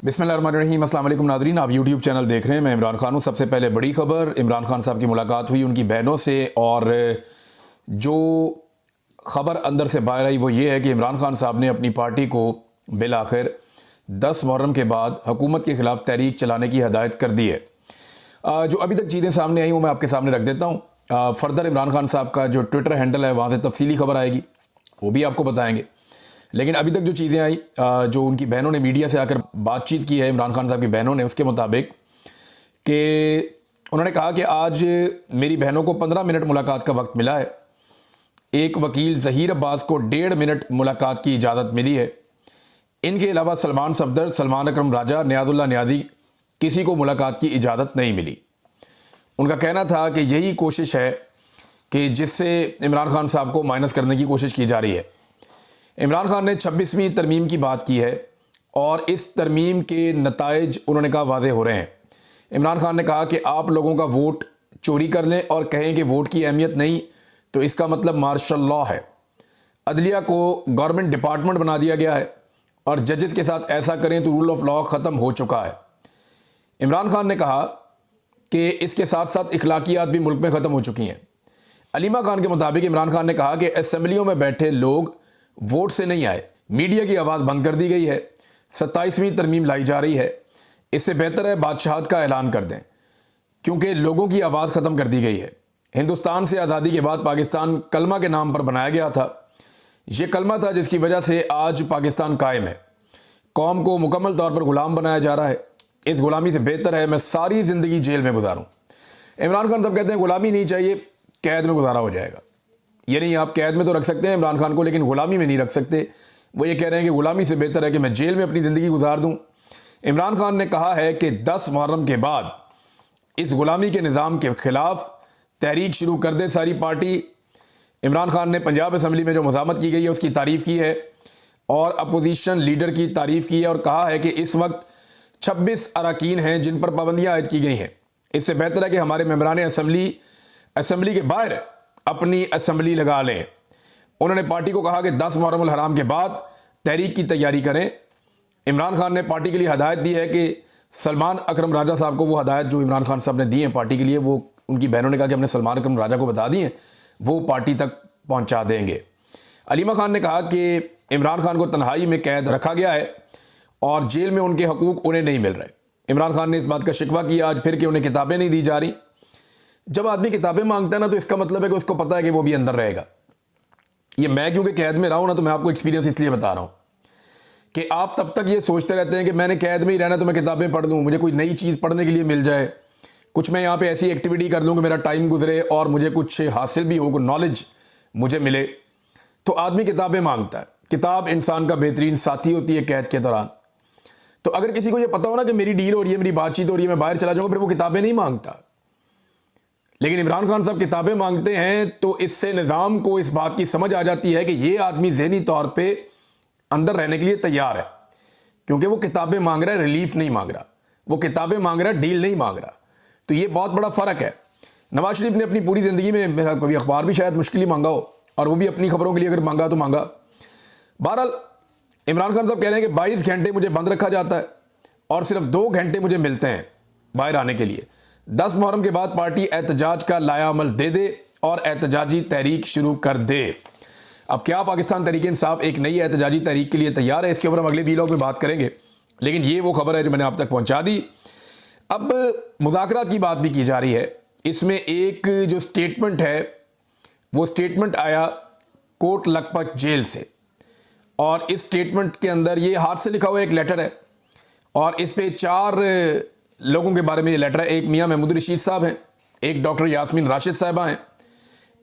बिस्मिल्लाहिर्रहमानिर्रहीम। अस्सलाम वालेकुम नाज़रीन, आप यूट्यूब चैनल देख रहे हैं। मैं इमरान खान हूँ। सबसे पहले बड़ी खबर, इमरान खान साहब की मुलाकात हुई उनकी बहनों से, और जो ख़बर अंदर से बाहर आई वो ये है कि इमरान खान साहब ने अपनी पार्टी को बिल आखिर 10 मुहर्रम के बाद हुकूमत के ख़िलाफ़ तहरीक चलाने की हदायत कर दी है। जो अभी तक चीज़ें सामने आई वो मैं आपके सामने रख देता हूँ। फ़र्दर इमरान खान साहब का जो ट्विटर हैंडल है वहाँ से तफसीली खबर आएगी, वो भी आपको बताएंगे। लेकिन अभी तक जो चीज़ें आई, जो उनकी बहनों ने मीडिया से आकर बातचीत की है, इमरान खान साहब की बहनों ने, उसके मुताबिक कि उन्होंने कहा कि आज मेरी बहनों को 15 मिनट मुलाकात का वक्त मिला है। एक वकील ज़हीर अब्बास को 1.5 मिनट मुलाकात की इजाज़त मिली है। इनके अलावा सलमान सफदर, सलमान अकरम राजा, नियाज़ुल्लाह नियाज़ी, किसी को मुलाकात की इजाज़त नहीं मिली। उनका कहना था कि यही कोशिश है कि जिससे इमरान खान साहब को माइनस करने की कोशिश की जा रही है। इमरान खान ने 26वीं तरमीम की बात की है और इस तरमीम के नताइज उन्होंने कहा वाज़े हो रहे हैं। इमरान खान ने कहा कि आप लोगों का वोट चोरी कर लें और कहें कि वोट की अहमियत नहीं, तो इसका मतलब मार्शल लॉ है। अदलिया को गवर्नमेंट डिपार्टमेंट बना दिया गया है और जजेस के साथ ऐसा करें तो रूल ऑफ लॉ ख़त्म हो चुका है। इमरान खान ने कहा कि इसके साथ साथ इखलाकियात भी मुल्क में ख़त्म हो चुकी हैं। अलीमा खान के मुताबिक इमरान खान ने कहा कि असेंबलियों में बैठे लोग वोट से नहीं आए, मीडिया की आवाज़ बंद कर दी गई है, 27वीं तरमीम लाई जा रही है। इससे बेहतर है बादशाहत का ऐलान कर दें, क्योंकि लोगों की आवाज़ ख़त्म कर दी गई है। हिंदुस्तान से आज़ादी के बाद पाकिस्तान कलमा के नाम पर बनाया गया था। ये कलमा था जिसकी वजह से आज पाकिस्तान कायम है। कौम को मुकम्मल तौर पर ग़ुलाम बनाया जा रहा है। इस ग़ुलामी से बेहतर है मैं सारी ज़िंदगी जेल में गुजारूँ। इमरान खान साहब कहते हैं ग़ुलामी नहीं चाहिए, कैद में गुजारा हो जाएगा। ये नहीं, आप कैद में तो रख सकते हैं इमरान खान को, लेकिन ग़ुलामी में नहीं रख सकते। वो ये कह रहे हैं कि ग़ुलामी से बेहतर है कि मैं जेल में अपनी ज़िंदगी गुजार दूँ। इमरान खान ने कहा है कि 10 मुहर्रम के बाद इस ग़ुलामी के निज़ाम के ख़िलाफ़ तहरीक शुरू कर दे सारी पार्टी। इमरान खान ने पंजाब असम्बली में जो मज़ामत की गई है उसकी तारीफ़ की है और अपोजिशन लीडर की तारीफ़ की है और कहा है कि इस वक्त 26 अरकान हैं जिन पर पाबंदियाँ आयद की गई हैं। इससे बेहतर है कि हमारे मेंबरान असम्बली के बाहर अपनी असम्बली लगा लें। उन्होंने पार्टी को कहा कि 10 मुहर्रम हराम के बाद तहरीक की तैयारी करें। इमरान खान ने पार्टी के लिए हदायत दी है कि सलमान अकरम राजा साहब को वो हदायत जो इमरान खान साहब ने दी है पार्टी के लिए, वो उनकी बहनों ने कहा कि हमने सलमान अकरम राजा को बता दी हैं, वो पार्टी तक पहुँचा देंगे। अलीमा खान ने कहा कि इमरान खान को तन्हाई में कैद रखा गया है और जेल में उनके हकूक़ उन्हें नहीं मिल रहे। इमरान खान ने इस बात का शिकवा किया आज फिर कि उन्हें किताबें नहीं दी जा रही। जब आदमी किताबें मांगता है ना, तो इसका मतलब है कि उसको पता है कि वो भी अंदर रहेगा। ये मैं क्योंकि कैद में रहा हूं ना, तो मैं आपको एक्सपीरियंस इसलिए बता रहा हूं कि आप तब तक ये सोचते रहते हैं कि मैंने कैद में ही रहना तो मैं किताबें पढ़ लूँ, मुझे कोई नई चीज़ पढ़ने के लिए मिल जाए, कुछ मैं यहाँ पे ऐसी एक्टिविटी कर लूँ कि मेरा टाइम गुजरे और मुझे कुछ हासिल भी हो, कुछ नॉलेज मुझे मिले। तो आदमी किताबें मांगता है। किताब इंसान का बेहतरीन साथी होती है कैद के दौरान। तो अगर किसी को ये पता हो ना कि मेरी डील हो रही है, मेरी बातचीत हो रही है, मैं बाहर चला जाऊँगा, फिर वो किताबें नहीं मांगता। लेकिन इमरान खान साहब किताबें मांगते हैं, तो इससे निज़ाम को इस बात की समझ आ जाती है कि ये आदमी ज़हनी तौर पे अंदर रहने के लिए तैयार है, क्योंकि वो किताबें मांग रहा है, रिलीफ नहीं मांग रहा। वो किताबें मांग रहा है, डील नहीं मांग रहा। तो ये बहुत बड़ा फ़र्क है। नवाज शरीफ ने अपनी पूरी ज़िंदगी में मेरा कभी अखबार भी शायद मुश्किल ही मांगा हो, और वो भी अपनी खबरों के लिए अगर मांगा तो मांगा। बहरहाल इमरान खान साहब कह रहे हैं कि 22 घंटे मुझे बंद रखा जाता है और सिर्फ 2 घंटे मुझे मिलते हैं बाहर आने के लिए। 10 मुहर्रम के बाद पार्टी एहतजाज का लाया अमल दे दे और एहतजाजी तहरीक शुरू कर दे। अब क्या पाकिस्तान तहरीक इंसाफ एक नई एहतजाजी तहरीक के लिए तैयार है, इसके ऊपर हम अगले वीलॉग में बात करेंगे। लेकिन ये वो खबर है जो मैंने आप तक पहुंचा दी। अब मुज़ाकरात की बात भी की जा रही है। इसमें एक जो स्टेटमेंट है, वो स्टेटमेंट आया कोट लखपत जेल से, और इस स्टेटमेंट के अंदर ये हाथ से लिखा हुआ एक लेटर है और इस पे 4 लोगों के बारे में ये लेटर है। एक मियां महमूद रशीद साहब हैं, एक डॉक्टर यास्मीन राशिद साहिबा हैं,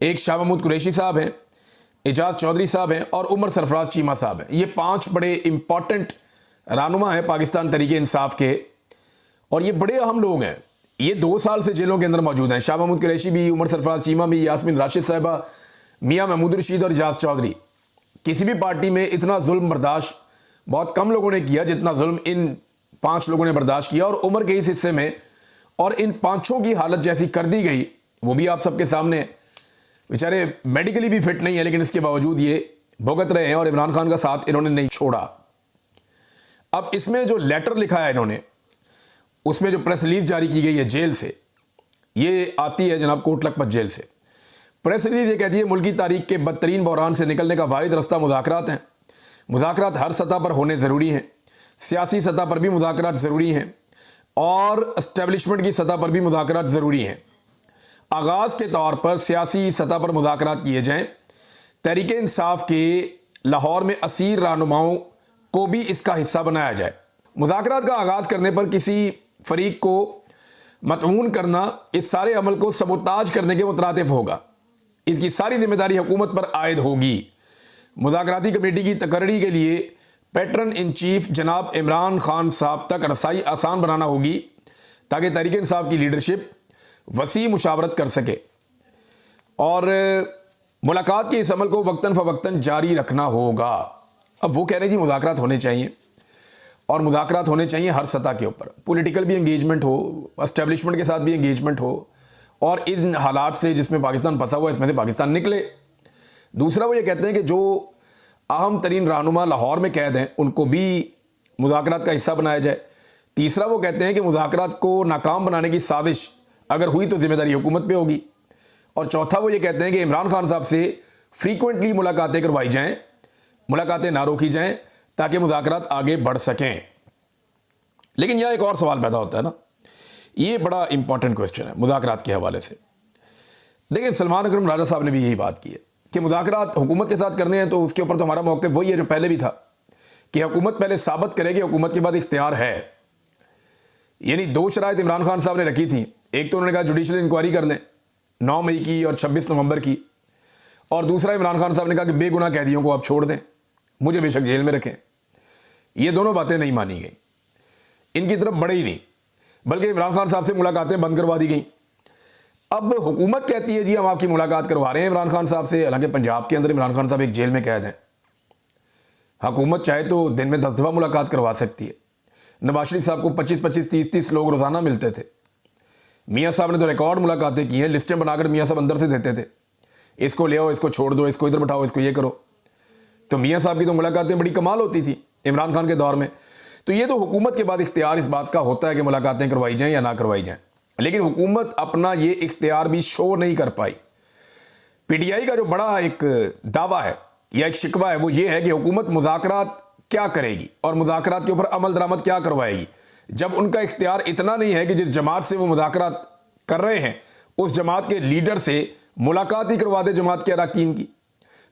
एक शाह महमूद कुरैशी साहब हैं, एजाज चौधरी साहब हैं और उमर सरफराज चीमा साहब हैं। ये 5 बड़े इंपॉर्टेंट रहनुमा हैं पाकिस्तान तहरीक इंसाफ के, और ये बड़े अहम लोग हैं। ये 2 साल से जेलों के अंदर मौजूद हैं। शाह महमूद कुरैशी भी, उमर सरफराज चीमा भी, यास्मीन राशिद साहिबा, मियाँ महमूद रशीद और एजाज चौधरी। किसी भी पार्टी में इतना जुल्म बर्दाश्त बहुत कम लोगों ने किया जितना जुल्म इन 5 लोगों ने बर्दाश्त किया, और उम्र के इस हिस्से में और इन 5 की हालत जैसी कर दी गई, वो भी आप सबके सामने। बेचारे मेडिकली भी फिट नहीं है, लेकिन इसके बावजूद ये भुगत रहे हैं और इमरान खान का साथ इन्होंने नहीं छोड़ा। अब इसमें जो लेटर लिखा है इन्होंने, उसमें जो प्रेस रिलीज जारी की गई है जेल से, ये आती है जनाब कोट लखपत जेल से। प्रेस रिलीज ये कहती है मुल्क की तारीख के बदतरीन बहरान से निकलने का वाहिद रास्ता मुज़ाकरात हैं। मुज़ाकरात हर सतह पर होने ज़रूरी हैं, सियासी सतह पर भी मुज़ाकरात ज़रूरी हैं और एस्टेब्लिशमेंट की सतह पर भी मुज़ाकरात ज़रूरी हैं। आगाज़ के तौर पर सियासी सतह पर मुज़ाकरात किए जाएँ। तहरीक इंसाफ के लाहौर में असीर रहनुमाओं को भी इसका हिस्सा बनाया जाए। मुज़ाकरात का आगाज़ करने पर किसी फरीक को मतमून करना इस सारे अमल को सबोताज करने के मुतरातिफ होगा। इसकी सारी जिम्मेदारी हुकूमत पर आयद होगी। मुज़ाकराती कमेटी की तकर्री के लिए पैटर्न इन चीफ जनाब इमरान खान साहब तक रसाई आसान बनाना होगी ताकि तहरीक इंसाफ की लीडरशिप वसी मुशावरत कर सके और मुलाकात के इस अमल को वक्तन फ़वक्तन जारी रखना होगा। अब वो कह रहे हैं कि मुज़ाकरात होने चाहिए और मुज़ाकरात होने चाहिए हर सतह के ऊपर, पॉलिटिकल भी एंगेजमेंट हो, एस्टेब्लिशमेंट के साथ भी एंगेजमेंट हो और इन हालात से जिसमें पाकिस्तान फंसा हुआ है इसमें से पाकिस्तान निकले। दूसरा वो ये कहते हैं कि जो अहम तरीन रहनुमा लाहौर में कैद हैं उनको भी मुज़ाकरात का हिस्सा बनाया जाए। तीसरा वो कहते हैं कि मुज़ाकरात को नाकाम बनाने की साजिश अगर हुई तो जिम्मेदारी हुकूमत पे होगी। और चौथा वो ये कहते हैं कि इमरान खान साहब से फ्रीक्वेंटली मुलाकातें करवाई जाएं, मुलाकातें ना रोकी जाएं ताकि मुज़ाकरात आगे बढ़ सकें। लेकिन यह एक और सवाल पैदा होता है ना, ये बड़ा इंपॉर्टेंट क्वेश्चन है मुज़ाकरात के हवाले से। देखिए सलमान अकरम राजा साहब ने भी यही बात की है कि मुज़ाकरात हुकूमत के साथ करने हैं तो उसके ऊपर तो हमारा मौक़िफ़ वही है जो पहले भी था कि हुकूमत पहले साबित करे कि हुकूमत के बाद इख्तियार है। यानी दो शराइत इमरान खान साहब ने रखी थी, एक तो उन्होंने कहा जुडिशल इंक्वायरी कर लें 9 मई की और 26 नवंबर की, और दूसरा इमरान खान साहब ने कहा कि बेगुनाह कैदियों को आप छोड़ दें, मुझे बेशक जेल में रखें। ये दोनों बातें नहीं मानी गई, इनकी तरफ बढ़े ही नहीं, बल्कि इमरान खान साहब से मुलाकातें बंद करवा दी गई। अब हुकूमत कहती है जी हम आपकी मुलाकात करवा रहे हैं इमरान खान साहब से, हालांकि पंजाब के अंदर इमरान खान साहब एक जेल में कैद हैं। हुकूमत चाहे तो दिन में 10 दफ़ा मुलाकात करवा सकती है। नवाज शरीफ साहब को 25-25, 30-30 लोग रोज़ाना मिलते थे। मियाँ साहब ने तो रिकॉर्ड मुलाकातें की हैं, लिस्टें बनाकर मियाँ साहब अंदर से देते थे, इसको ले आओ, इसको छोड़ दो, इसको इधर बैठाओ, इसको ये करो। तो मियाँ साहब की तो मुलाकातें बड़ी कमाल होती थी इमरान खान के दौर में। तो ये तो हुकूमत के बाद इख्तियार इस बात का होता है कि मुलाकातें करवाई जाएँ या ना करवाई जाएँ, लेकिन हुकूमत अपना ये इख्तियार भी शो नहीं कर पाई। पीटीआई का जो बड़ा एक दावा है या एक शिकवा है वो ये है कि हुकूमत मुज़ाकरात क्या करेगी और मुज़ाकरात के ऊपर अमल दरामद क्या करवाएगी, जब उनका इख्तियार इतना नहीं है कि जिस जमात से वो मुज़ाकरात कर रहे हैं उस जमात के लीडर से मुलाकात ही करवा दे जमात के अरकान की।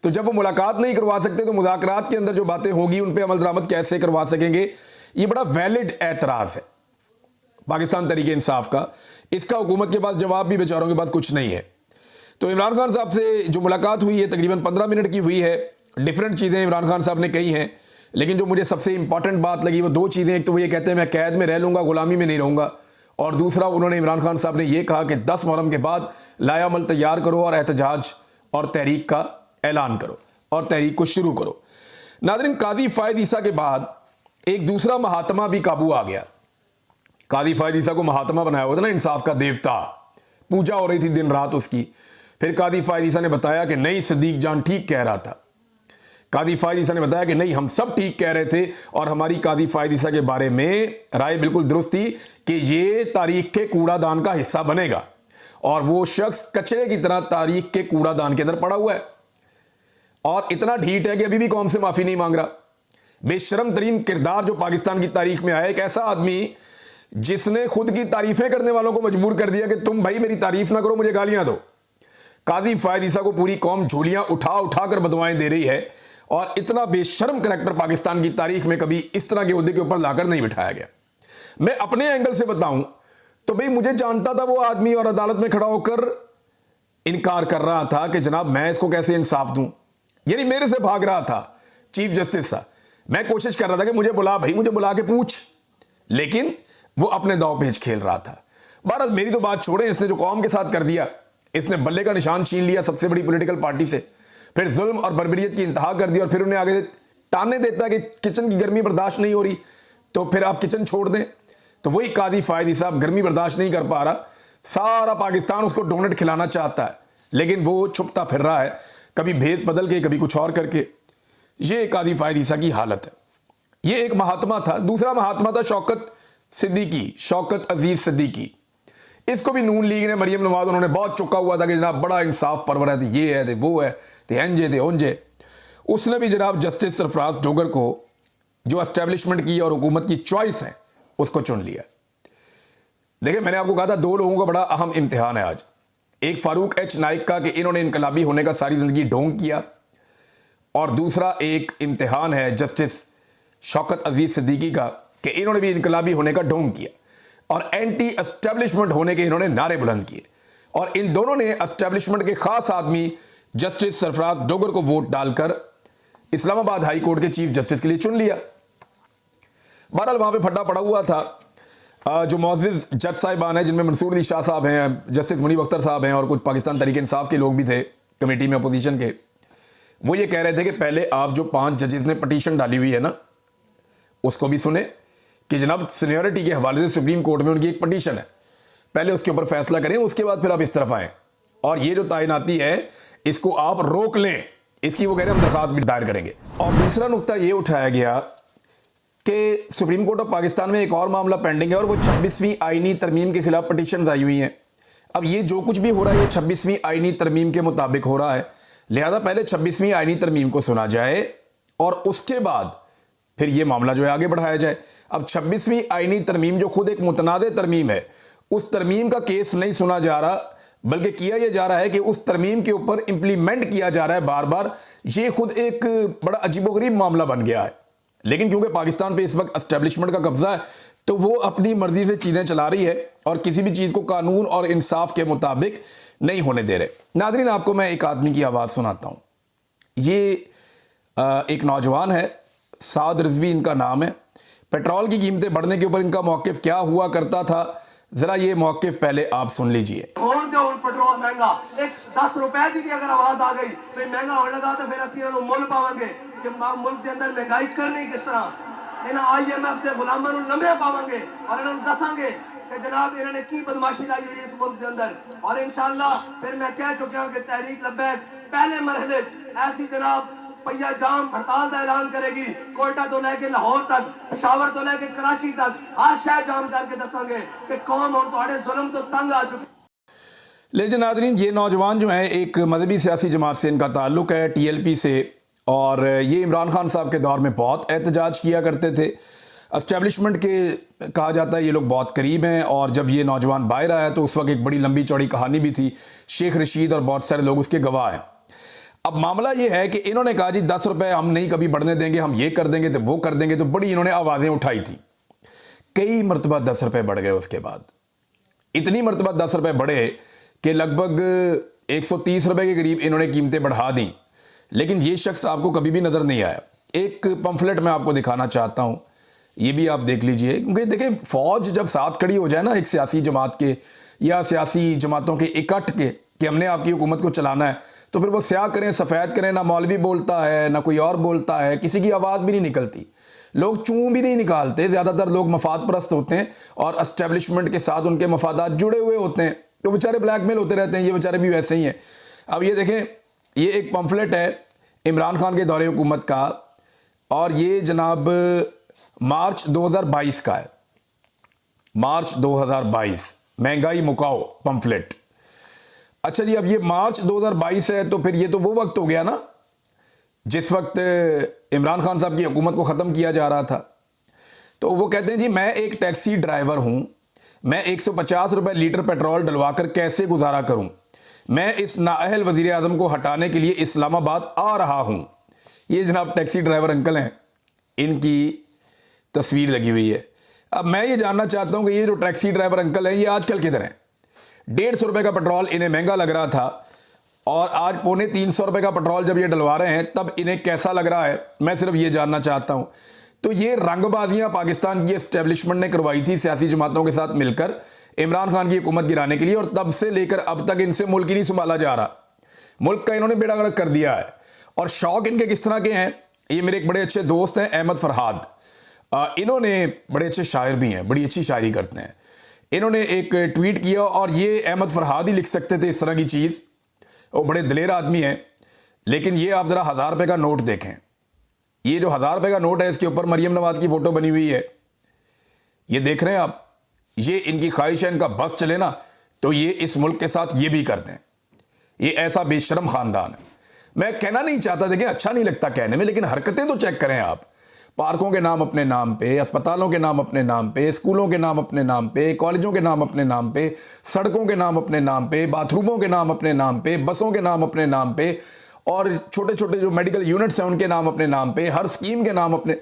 तो जब वो मुलाकात नहीं करवा सकते तो मुज़ाकरात के अंदर जो बातें होगी उन पर अमल दरामद कैसे करवा सकेंगे। ये बड़ा वैलिड एतराज़ है पाकिस्तान तहरीक इंसाफ का, इसका हुकूमत के पास जवाब भी बेचारों के पास कुछ नहीं है। तो इमरान खान साहब से जो मुलाकात हुई है तकरीबन 15 मिनट की हुई है, डिफरेंट चीज़ें इमरान खान साहब ने कही हैं, लेकिन जो मुझे सबसे इंपॉर्टेंट बात लगी वो 2 चीज़ें। एक तो वो ये कहते हैं मैं कैद में रह लूँगा, गुलामी में नहीं रहूँगा, और दूसरा उन्होंने इमरान खान साहब ने यह कहा कि 10 मुहर्रम के बाद लायामल तैयार करो और एहतजाज और तहरीक का ऐलान करो और तहरीक को शुरू करो। नाज़रीन, काजी फ़ायद ईसा के बाद एक दूसरा महात्मा भी काबू आ गया। काजी फ़ायद ईसा को महात्मा बनाया हुआ था ना, इंसाफ का देवता, पूजा हो रही थी दिन रात उसकी। फिर काजी फ़ायद ईसा ने बताया कि नहीं, सदीक जान ठीक कह रहा था। काजी फ़ायद ईसा ने बताया कि नहीं, हम सब ठीक कह रहे थे और हमारी काजी फ़ायद ईसा के बारे में राय बिल्कुल दुरुस्त थी कि ये तारीख के कूड़ादान का हिस्सा बनेगा और वो शख्स कचरे की तरह तारीख के कूड़ादान के अंदर पड़ा हुआ है और इतना ढीठ है कि अभी भी कौम से माफ़ी नहीं मांग रहा। बेशरम तरीन किरदार जो पाकिस्तान की तारीख में आया, एक ऐसा आदमी जिसने खुद की तारीफें करने वालों को मजबूर कर दिया कि तुम भाई मेरी तारीफ ना करो, मुझे गालियां दो। काजी फ़ायद ईसा को पूरी कौम झोलियां उठा उठा कर बदुआएं दे रही है और इतना बेशर्म करैक्टर पाकिस्तान की तारीख में कभी इस तरह के ओहदे के ऊपर लाकर नहीं बिठाया गया। मैं अपने एंगल से बताऊं तो भाई मुझे जानता था वो आदमी और अदालत में खड़ा होकर इनकार कर रहा था कि जनाब मैं इसको कैसे इंसाफ दूं, यानी मेरे से भाग रहा था चीफ जस्टिस सा। मैं कोशिश कर रहा था कि मुझे बुला भाई, मुझे बुला के पूछ, लेकिन वो अपने दाव पेच खेल रहा था। बहरहाल मेरी तो बात छोड़े, इसने जो कौम के साथ कर दिया, इसने बल्ले का निशान छीन लिया सबसे बड़ी पॉलिटिकल पार्टी से, फिर जुल्म और बर्बरियत की इंतहा कर दी और फिर उन्हें आगे ताने देता है कि किचन की गर्मी बर्दाश्त नहीं हो रही तो फिर आप किचन छोड़ दें। तो वही काजी फ़ायद ईसा गर्मी बर्दाश्त नहीं कर पा रहा, सारा पाकिस्तान उसको डोनट खिलाना चाहता है लेकिन वो छुपता फिर रहा है, कभी भेस बदल के कभी कुछ और करके। ये काजी फ़ायद ईसा की हालत है। ये एक महात्मा था। दूसरा महात्मा था शौकत सिद्दीकी, शौकत अजीज सिद्दीकी। इसको भी नून लीग ने, मरियम नवाज, उन्होंने बहुत चुका हुआ था कि जनाब बड़ा इंसाफ परवर है, ये है, वो है, एंजे थे ओंजे। उसने भी जनाब जस्टिस सरफराज डोगर को, जो एस्टेब्लिशमेंट की और हुकूमत की चॉइस है, उसको चुन लिया। देखिए, मैंने आपको कहा था 2 लोगों का बड़ा अहम इम्तिहान है आज। एक फारूक एच नाइक का कि इन्होंने इनकलाबी होने का सारी जिंदगी ढोंग किया, और दूसरा एक इम्तिहान है जस्टिस शौकत अजीज सिद्दीकी का कि इन्होंने भी इनकलाबी होने का ढोंग किया और एंटी एस्टेब्लिशमेंट होने के इन्होंने नारे बुलंद किए। और इन दोनों ने एस्टेब्लिशमेंट के खास आदमी जस्टिस सरफराज डोगर को वोट डालकर इस्लामाबाद हाई कोर्ट के चीफ जस्टिस के लिए चुन लिया। बहरहाल वहां पे फड्डा पड़ा हुआ था। जो मोअज़्ज़िज़ जज साहिबान हैं, जिनमें मंसूर अली शाह साहब हैं, जस्टिस मुनीब अख्तर साहब हैं और कुछ पाकिस्तान तहरीक इंसाफ के लोग भी थे कमेटी में अपोजिशन के, वो ये कह रहे थे कि पहले आप जो 5 जजेस ने पटिशन डाली हुई है ना, उसको भी सुने कि जनाब सीनियरिटी के हवाले से सुप्रीम कोर्ट में उनकी एक पटिशन है, पहले उसके ऊपर फैसला करें, उसके बाद फिर आप इस तरफ आएँ। और ये जो तैनाती है इसको आप रोक लें, इसकी वो कह रहे हैं हम दरख्वास्त भी दायर करेंगे। और दूसरा नुकता ये उठाया गया कि सुप्रीम कोर्ट ऑफ पाकिस्तान में एक और मामला पेंडिंग है और वो 26वीं आईनी तरमीम के खिलाफ पटिशन आई हुई हैं। अब ये जो कुछ भी हो रहा है ये 26वीं आईनी तरमीम के मुताबिक हो रहा है, लिहाजा पहले 26वीं आईनी तरमीम को सुना जाए और उसके बाद फिर ये मामला जो है आगे बढ़ाया जाए। अब 26वीं आईनी तरमीम जो खुद एक मुतनाज़ तरमीम है, उस तरमीम का केस नहीं सुना जा रहा, बल्कि किया यह जा रहा है कि उस तरमीम के ऊपर इंप्लीमेंट किया जा रहा है बार बार। ये खुद एक बड़ा अजीबोगरीब मामला बन गया है। लेकिन क्योंकि पाकिस्तान पे इस वक्त एस्टेब्लिशमेंट का कब्जा है, तो वो अपनी मर्जी से चीज़ें चला रही है और किसी भी चीज़ को कानून और इंसाफ के मुताबिक नहीं होने दे रहे। नाज़रीन, आपको मैं एक आदमी की आवाज़ सुनाता हूँ। ये एक नौजवान है, साद रिजवी इनका नाम है। पेट्रोल की कीमतें बढ़ने के ऊपर इनका मौक़िफ़ क्या हुआ करता था, जरा ये मौक़िफ़ पहले आप सुन लीजिए। पेट्रोल महंगा, एक 10 रुपए की भी अगर आवाज आ गई फिर महंगा होने लगा तो फिर असं मुल पावे कि मुल्क के अंदर महंगाई करनी किस तरह। इन्हें IMF के गुलामों लंबे पावे और इन्होंने दसांगे कि जनाब इन्होंने की बदमाशी लाई हुई इस मुल्क के अंदर। और इंशाअल्लाह फिर मैं कह चुका हूँ कि तहरीक लब्बैक पहले मरहले ऐसी जनाब पहिया जाम हड़ताल का ऐलान करेगी। कोयटा तो लेके लाहौर तक, पेशावर तो लेके कराची तक हर शहर जाम करके दसांगे कि कौम हम थोड़े जुल्म तो तंग आ चुके। लेकिन नाज़रीन, ये नौजवान जो है एक मजहबी सियासी जमात से इनका ताल्लुक़ है, TLP से, और ये इमरान खान साहब के दौर में बहुत एहतजाज किया करते थे। एस्टेब्लिशमेंट के कहा जाता है ये लोग बहुत करीब हैं, और जब ये नौजवान बाहर आया तो उस वक्त एक बड़ी लंबी चौड़ी कहानी भी थी। शेख रशीद और बहुत सारे लोग उसके गवाह हैं। अब मामला ये है कि इन्होंने कहा जी 10 रुपये हम नहीं कभी बढ़ने देंगे, हम ये कर देंगे तो वो कर देंगे, तो बड़ी इन्होंने आवाज़ें उठाई थी। कई मरतबा 10 रुपये बढ़ गए। उसके बाद इतनी मरतबा 10 रुपये बढ़े कि लगभग 130 रुपये के करीब इन्होंने कीमतें बढ़ा दी। लेकिन ये शख्स आपको कभी भी नज़र नहीं आया। एक पंफलेट मैं आपको दिखाना चाहता हूँ, ये भी आप देख लीजिए, क्योंकि देखें फ़ौज जब साथ खड़ी हो जाए ना एक सियासी जमात के या सियासी जमातों के इकट्ठ के कि हमने आपकी हुकूमत को चलाना है, तो फिर वो स्याह करें सफ़ेद करें, ना मौलवी बोलता है ना कोई और बोलता है, किसी की आवाज़ भी नहीं निकलती, लोग चूँ भी नहीं निकालते। ज़्यादातर लोग मफाद परस्त होते हैं और एस्टेब्लिशमेंट के साथ उनके मफादात जुड़े हुए होते हैं, तो बेचारे ब्लैकमेल होते रहते हैं। ये बेचारे भी वैसे ही हैं। अब ये देखें, ये एक पम्फलेट है इमरान खान के दौरे हुकूमत का, और ये जनाब मार्च 2022 का है। मार्च 2022 महंगाई मुकाओ पम्फलेट। अच्छा जी, अब ये मार्च 2022 है, तो फिर ये तो वो वक्त हो गया ना जिस वक्त इमरान खान साहब की हुकूमत को ख़त्म किया जा रहा था। तो वो कहते हैं जी मैं एक टैक्सी ड्राइवर हूँ, मैं 150 रुपये लीटर पेट्रोल डलवा कर कैसे गुजारा करूँ, मैं इस नाअहल वज़ीर आज़म को हटाने के लिए इस्लामाबाद आ रहा हूँ। ये जनाब टैक्सी ड्राइवर अंकल हैं, इनकी तस्वीर लगी हुई है। अब मैं ये जानना चाहता हूँ कि ये जो टैक्सी ड्राइवर अंकल हैं ये आजकल किधर हैं। 150 रुपये का पेट्रोल इन्हें महंगा लग रहा था, और आज 250 रुपये का पेट्रोल जब ये डलवा रहे हैं तब इन्हें कैसा लग रहा है, मैं सिर्फ ये जानना चाहता हूँ। तो ये रंगबाजियाँ पाकिस्तान की एस्टेब्लिशमेंट ने करवाई थी सियासी जमातों के साथ मिलकर इमरान खान की हुकूमत गिराने के लिए, और तब से लेकर अब तक इनसे मुल्क ही नहीं संभाला जा रहा। मुल्क का इन्होंने बेड़ा गर्क कर दिया है। और शौक इनके किस तरह के हैं, ये मेरे एक बड़े अच्छे दोस्त हैं अहमद फरहाद, इन्होंने बड़े अच्छे शायर भी हैं, बड़ी अच्छी शायरी करते हैं। इन्होंने एक ट्वीट किया, और ये अहमद फरहाद ही लिख सकते थे इस तरह की चीज़, वो बड़े दलेर आदमी हैं। लेकिन ये आप ज़रा 1000 रुपये का नोट देखें, ये जो 1000 रुपये का नोट है इसके ऊपर मरियम नवाज की फोटो बनी हुई है, ये देख रहे हैं आप। ये इनकी ख्वाहिश है इनका बस चले ना तो ये इस मुल्क के साथ ये भी करते हैं। ये ऐसा बेशरम खानदान है। मैं कहना नहीं चाहता, देखिए अच्छा नहीं लगता कहने में, लेकिन हरकतें तो चेक करें आप। पार्कों के नाम अपने नाम पे, अस्पतालों के नाम अपने नाम पे, स्कूलों के नाम अपने नाम पे, कॉलेजों के नाम अपने नाम पे, सड़कों के नाम अपने नाम पे, बाथरूमों के नाम अपने नाम पे, बसों के नाम अपने नाम पे, और छोटे छोटे जो मेडिकल यूनिट्स हैं उनके नाम अपने नाम पे, हर स्कीम के नाम अपने,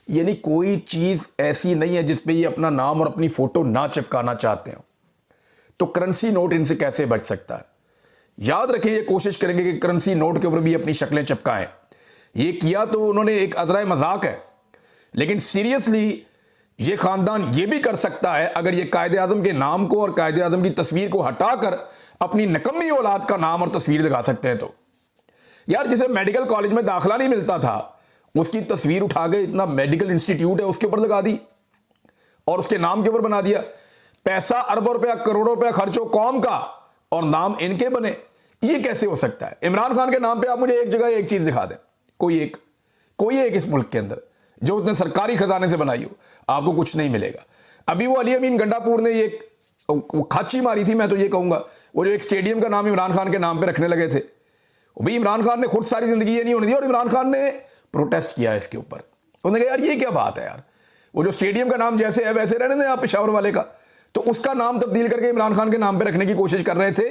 यानी कोई चीज़ ऐसी नहीं है जिस पे ये अपना नाम और अपनी फ़ोटो ना चिपकाना चाहते हो। तो करेंसी नोट इनसे कैसे बच सकता है? याद रखिए, ये कोशिश करेंगे कि करेंसी नोट के ऊपर भी अपनी शक्लें चिपकाएं। ये किया तो उन्होंने एक अजरा मजाक है, लेकिन सीरियसली ये खानदान ये भी कर सकता है अगर ये कायदे आज़म के नाम को और कायदे आज़म की तस्वीर को हटाकर अपनी नकम्मी औलाद का नाम और तस्वीर लगा सकते हैं। तो यार, जिसे मेडिकल कॉलेज में दाखिला नहीं मिलता था उसकी तस्वीर उठा के इतना मेडिकल इंस्टीट्यूट है उसके ऊपर लगा दी और उसके नाम के ऊपर बना दिया। पैसा अरबों रुपया करोड़ों रुपया खर्च हो कौम का और नाम इनके बने, ये कैसे हो सकता है? इमरान खान के नाम पे आप मुझे एक जगह एक चीज दिखा दें, कोई एक इस मुल्क के अंदर जो उसने सरकारी खजाने से बनाई हो, आपको कुछ नहीं मिलेगा। अभी वो अली अमीन गंडापुर ने ये खाची मारी थी, मैं तो ये कहूंगा, वो जो एक स्टेडियम का नाम इमरान खान के नाम पे रखने लगे थे, वो भी इमरान खान ने खुद सारी जिंदगी ये नहीं होने दी और इमरान खान ने प्रोटेस्ट किया इसके ऊपर। उन्होंने कहा यार ये क्या बात है यार, वो जो स्टेडियम का नाम जैसे है वैसे रहने दें आप पेशावर वाले का, तो उसका नाम तब्दील करके इमरान खान के नाम पे रखने की कोशिश कर रहे थे।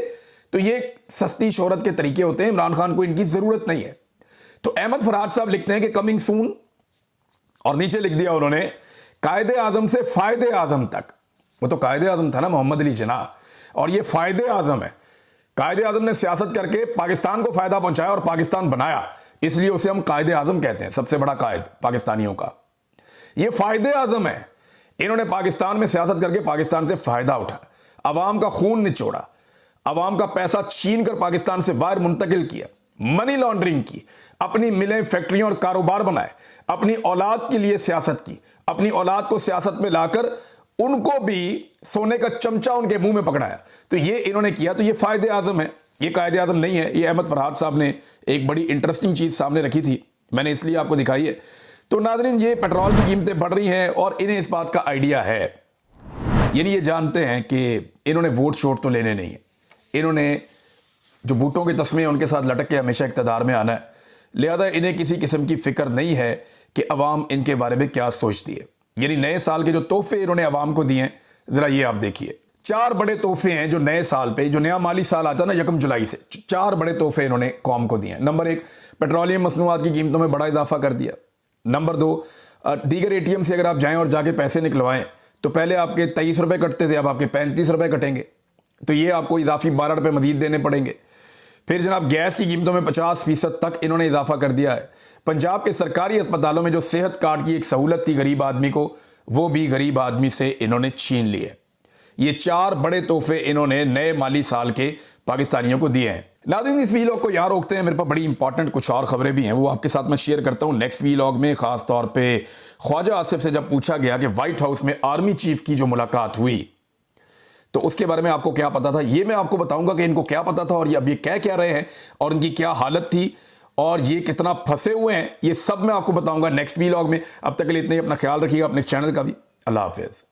तो ये सस्ती शोहरत के तरीके होते हैं, इमरान खान को इनकी जरूरत नहीं है। तो अहमद फरहाद साहब लिखते हैं कि कमिंग सून, और नीचे लिख दिया उन्होंने कायदे आजम से फायदे आजम तक। वो तो कायदे आजम था ना मोहम्मद अली जिन्ना, और ये फायदे आजम है। कायदे आजम ने सियासत करके पाकिस्तान को फायदा पहुंचाया और पाकिस्तान बनाया, इसलिए उसे हम कायदे आजम कहते हैं, सबसे बड़ा कायद पाकिस्तानियों का। ये फायदे आजम है, इन्होंने पाकिस्तान में सियासत करके पाकिस्तान से फायदा उठाया, अवाम का खून निचोड़ा, अवाम का पैसा छीन कर पाकिस्तान से बाहर मुंतकिल किया, मनी लॉन्ड्रिंग की, अपनी मिलें फैक्ट्रियां और कारोबार बनाए, अपनी औलाद के लिए सियासत की, अपनी औलाद को सियासत में लाकर उनको भी सोने का चमचा उनके मुंह में पकड़ाया। तो ये इन्होंने किया, तो ये फायदे आजम है, ये कायदे आजम नहीं है। ये अहमद फरहाद साहब ने एक बड़ी इंटरेस्टिंग चीज सामने रखी थी, मैंने इसलिए आपको दिखाई है। तो नाज़रीन, ये पेट्रोल की कीमतें बढ़ रही हैं और इन्हें इस बात का आइडिया है, यानी ये जानते हैं कि इन्होंने वोट शोट तो लेने नहीं है, इन्होंने जो बूटों के तस्मे हैं उनके साथ लटक के हमेशा इक़्तिदार में आना है, लिहाजा इन्हें किसी किस्म की फिक्र नहीं है कि अवाम इनके बारे में क्या सोचती है। यानी नए साल के जो तोहफे इन्होंने अवाम को दिए हैं, ज़रा ये आप देखिए, 4 बड़े तोहफे हैं जो नए साल पे, जो नया माली साल आता है ना 1 जुलाई से, 4 बड़े तोहफे इन्होंने कौम को दिए हैं। नंबर 1, पेट्रोलियम मसनूआत की कीमतों में बड़ा इजाफा कर दिया। नंबर 2, दीगर ATM से अगर आप जाएं और जाके पैसे निकलवाएं तो पहले आपके 23 रुपये कटते थे, अब आपके 35 रुपये कटेंगे, तो ये आपको इजाफी 12 रुपये मजीद देने पड़ेंगे। फिर जनाब गैस की कीमतों में 50% तक इन्होंने इजाफा कर दिया है। पंजाब के सरकारी अस्पतालों में जो सेहत कार्ड की एक सहूलत थी गरीब आदमी को, वो भी गरीब आदमी से इन्होंने छीन लिए। ये 4 बड़े तोहफे इन्होंने नए माली साल के पाकिस्तानियों को दिए हैं। नाज़रीन, इस वीलॉग को यहाँ रोकते हैं, मेरे पास बड़ी इंपॉर्टेंट कुछ और खबरें भी हैं, वो आपके साथ मैं शेयर करता हूँ नेक्स्ट वीलॉग में। खास तौर पे ख्वाजा आसिफ से जब पूछा गया कि व्हाइट हाउस में आर्मी चीफ की जो मुलाकात हुई तो उसके बारे में आपको क्या पता था, ये मैं आपको बताऊंगा कि इनको क्या पता था और ये अब ये कह क्या रहे हैं और इनकी क्या हालत थी और ये कितना फंसे हुए हैं, ये सब मैं आपको बताऊंगा नेक्स्ट वीलॉग में। अब तक के लिए इतने ही, अपना ख्याल रखिएगा, अपने इस चैनल का भी। अल्लाह हाफिज़।